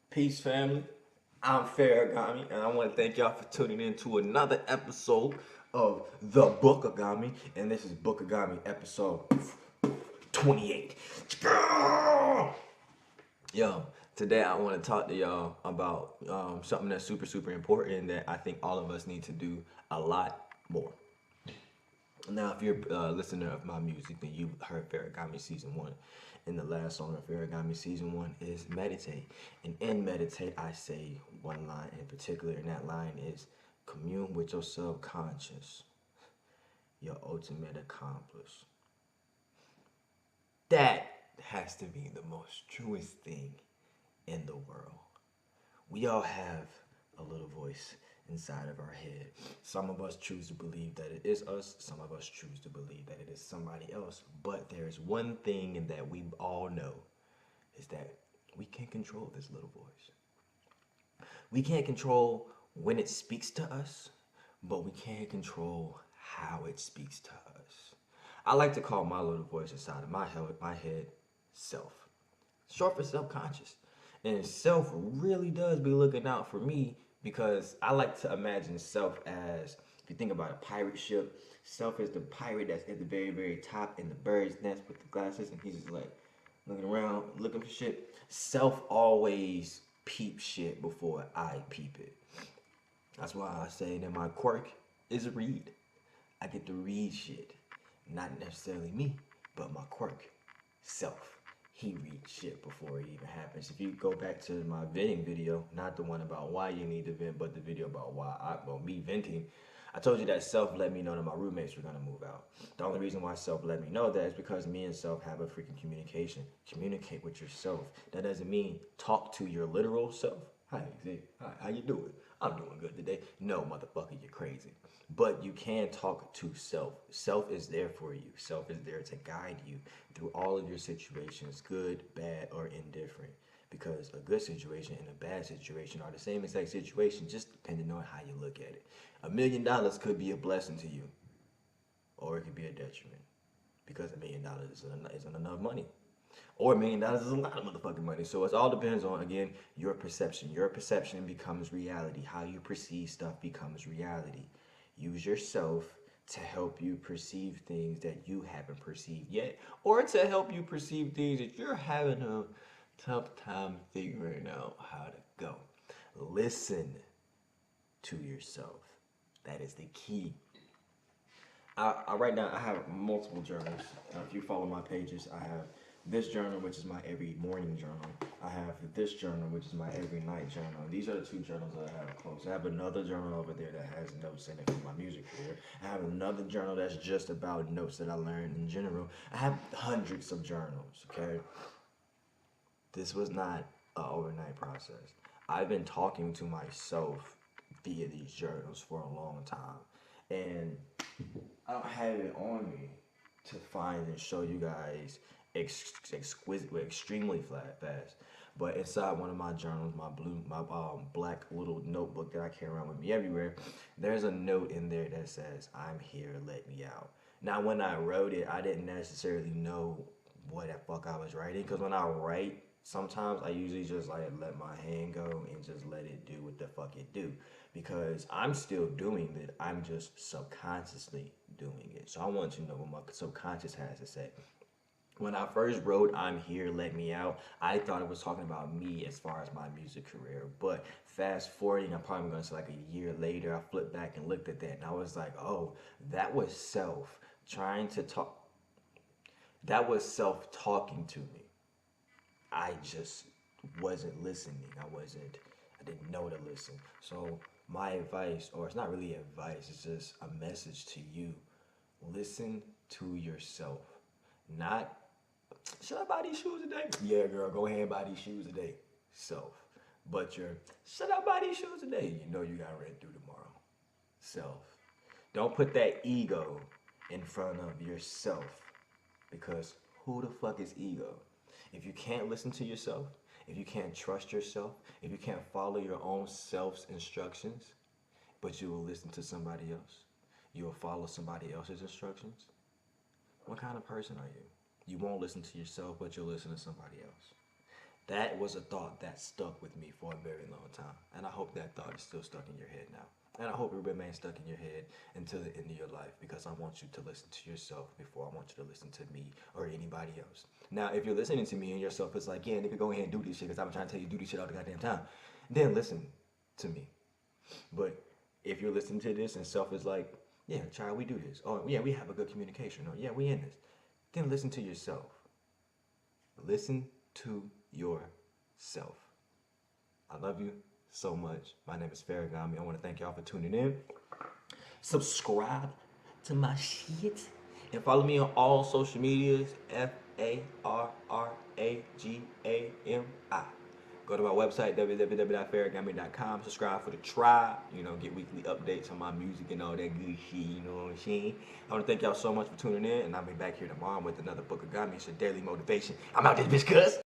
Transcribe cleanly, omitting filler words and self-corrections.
Peace, family. I'm Farragami, and I want to thank y'all for tuning in to another episode of the Book of Gami, and this is Book of Gami episode 28. Yo, today I want to talk to y'all about something that's super important that I think all of us need to do a lot more. Now, if you're a listener of my music, then you've heard Farragami Season 1. And the last song of Farragami Season 1 is Meditate. And in Meditate, I say one line in particular, and that line is commune with your subconscious, your ultimate accomplice. That has to be the most truest thing in the world. We all have a little voice inside of our head. Some of us choose to believe that it is us. Some of us choose to believe that it is somebody else. But there's one thing and that we all know is that we can't control this little voice. We can't control when it speaks to us, but we can control how it speaks to us. I like to call my little voice inside of my head self. Short for self-conscious. And self really does be looking out for me because I like to imagine self as, if you think about a pirate ship, self is the pirate that's at the very top in the bird's nest with the glasses, and he's just like looking around, looking for shit. Self always peep shit before I peep it. That's why I say that my quirk is read. I get to read shit. Not necessarily me, but my quirk, self. He reads shit before it even happens. If you go back to my venting video, not the one about why you need to vent, but the video about me venting, I told you that self let me know that my roommates were gonna move out. The only reason why self let me know that is because me and self have a freaking communication. Communicate with yourself. That doesn't mean talk to your literal self. Hi, Z. Hi, how you doing? I'm doing good today. No, motherfucker, you're crazy. But you can talk to self. Self is there for you. Self is there to guide you through all of your situations, good, bad, or indifferent. Because a good situation and a bad situation are the same exact situation, just depending on how you look at it. $1,000,000 could be a blessing to you, or it could be a detriment. Because $1,000,000 isn't enough money. Or $1,000,000 is a lot of motherfucking money. So it all depends on, again, your perception. Your perception becomes reality. How you perceive stuff becomes reality. Use yourself to help you perceive things that you haven't perceived yet, or to help you perceive things that you're having a tough time figuring out how to go. Listen to yourself. That is the key. Right now I have multiple journals. If you follow my pages, I have this journal, which is my every morning journal. I have this journal, which is my every night journal. These are the two journals that I have close. I have another journal over there that has notes in it for my music career. I have another journal that's just about notes that I learned in general. I have hundreds of journals, okay? This was not an overnight process. I've been talking to myself via these journals for a long time. And I don't have it on me to find and show you guys extremely fast. But inside one of my journals, my black little notebook that I carry around with me everywhere, there's a note in there that says, "I'm here, let me out." Now, when I wrote it, I didn't necessarily know what the fuck I was writing, because when I write, sometimes I usually just like let my hand go and just let it do what the fuck it do, because I'm still doing it. I'm just subconsciously doing it. So I want you to know what my subconscious has to say. When I first wrote "I'm Here, Let Me Out," I thought it was talking about me as far as my music career. But fast forwarding, I'm probably going to say like a year later, I flipped back and looked at that, and I was like, oh, that was self trying to talk. That was self talking to me. I just wasn't listening. I didn't know to listen. So my advice, or it's not really advice, it's just a message to you. Listen to yourself. Not, should I buy these shoes today? Yeah, girl, go ahead and buy these shoes today. Self. But your, should I buy these shoes today? You know you got read through tomorrow. Self. Don't put that ego in front of yourself, because who the fuck is ego? If you can't listen to yourself, if you can't trust yourself, if you can't follow your own self's instructions, but you will listen to somebody else, you will follow somebody else's instructions, what kind of person are you? You won't listen to yourself, but you'll listen to somebody else. That was a thought that stuck with me for a very long time. And I hope that thought is still stuck in your head now. And I hope it remains stuck in your head until the end of your life, because I want you to listen to yourself before I want you to listen to me or anybody else. Now, if you're listening to me and yourself is like, yeah, nigga, go ahead and do this shit because I'm trying to tell you to do this shit all the goddamn time, then listen to me. But if you're listening to this and self is like, yeah, child, we do this. Oh, yeah, we have a good communication. Or, yeah, we in this. Then listen to yourself. Listen to yourself. I love you so much. My name is Farragami. I want to thank y'all for tuning in. Subscribe to my shit and follow me on all social medias. FARRAGAMI. Go to my website, www.farragami.com. Subscribe for the tribe. You know, get weekly updates on my music and all that good shit. You know what I'm saying? I want to thank y'all so much for tuning in, and I'll be back here tomorrow with another Book of Gami. It's your daily motivation. I'm out this bitch, cuz.